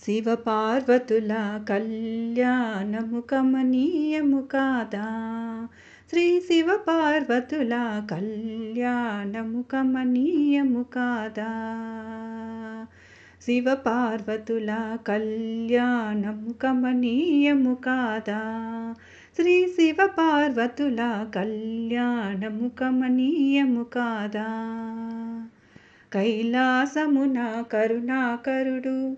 శివపార్వతుల కళ్యాణము కమనీయము కాదా. శ్రీ శివపార్వతుల కళ్యాణము కమనీయము కాదా. శివపార్వతుల కళ్యాణము కమనీయము కాదా. శ్రీ శివపార్వతుల కళ్యాణము కమనీయము కాదా. కైలాసమున కరుణాకరుడు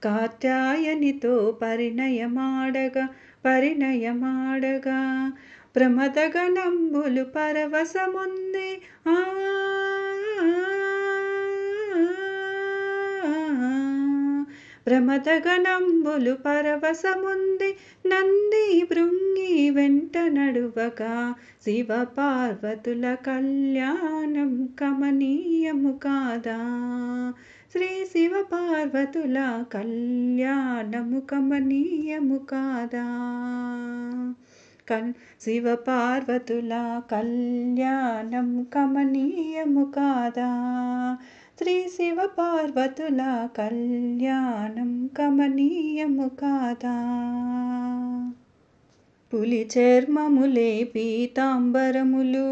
కాత్యాయనితో పరిణయమాడగా ప్రమదగణంబులు పరవశముంది. ప్రమదగణంబులు పరవశముంది నంది భృంగి వెంట నడువగా. శివపార్వతుల కళ్యాణం కమనీయము కాదా. శ్రీ శివపార్వతుల కళ్యాణము కమనీయము కాదా. శివపార్వతుల కళ్యాణం కమనీయము కాదా. శ్రీ శివపార్వతుల కళ్యాణం కమనీయము కాదా. పులి చర్మములే పీతాంబరములు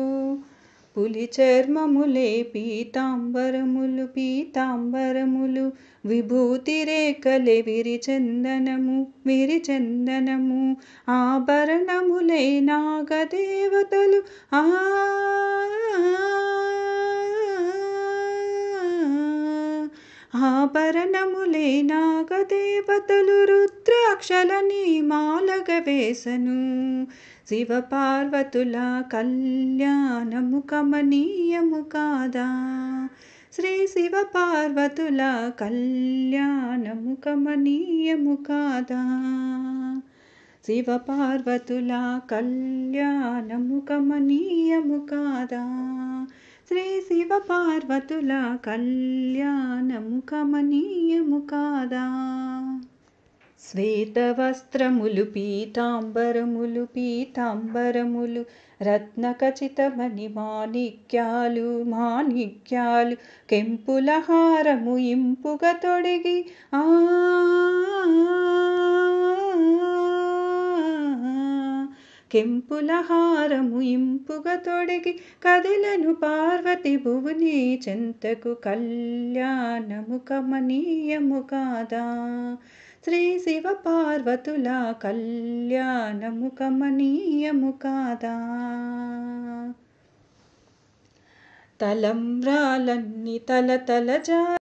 విభూతి రేఖలే విరిచందనము ఆభరణములే నాగదేవతలు. ఆభరణములే నాగదేవతలు రుద్రాక్షలని మాలగ వేసను. శివపార్వతుల కళ్యాణము కమనీయము కాదా. శ్రీ శివపార్వతుల కళ్యాణము కమనీయము కాదా. శివపార్వతుల కళ్యాణము కమనీయము కాదా. శ్రీ శివపార్వతుల కళ్యాణము కమనీయము కాదా. శ్వేతవస్త్రములు పీతాంబరములు రత్నఖచితమణి మాణిక్యాలు కెంపుల హారము ఇంపుగా తొడిగి కదిలను పార్వతి భువని చెంతకు. కళ్యాణము కమనీయము కాదా. శ్రీ శివపార్వతుల కళ్యాణము కమనీయము కాదా. తలంబ్రాలన్నీ తలతల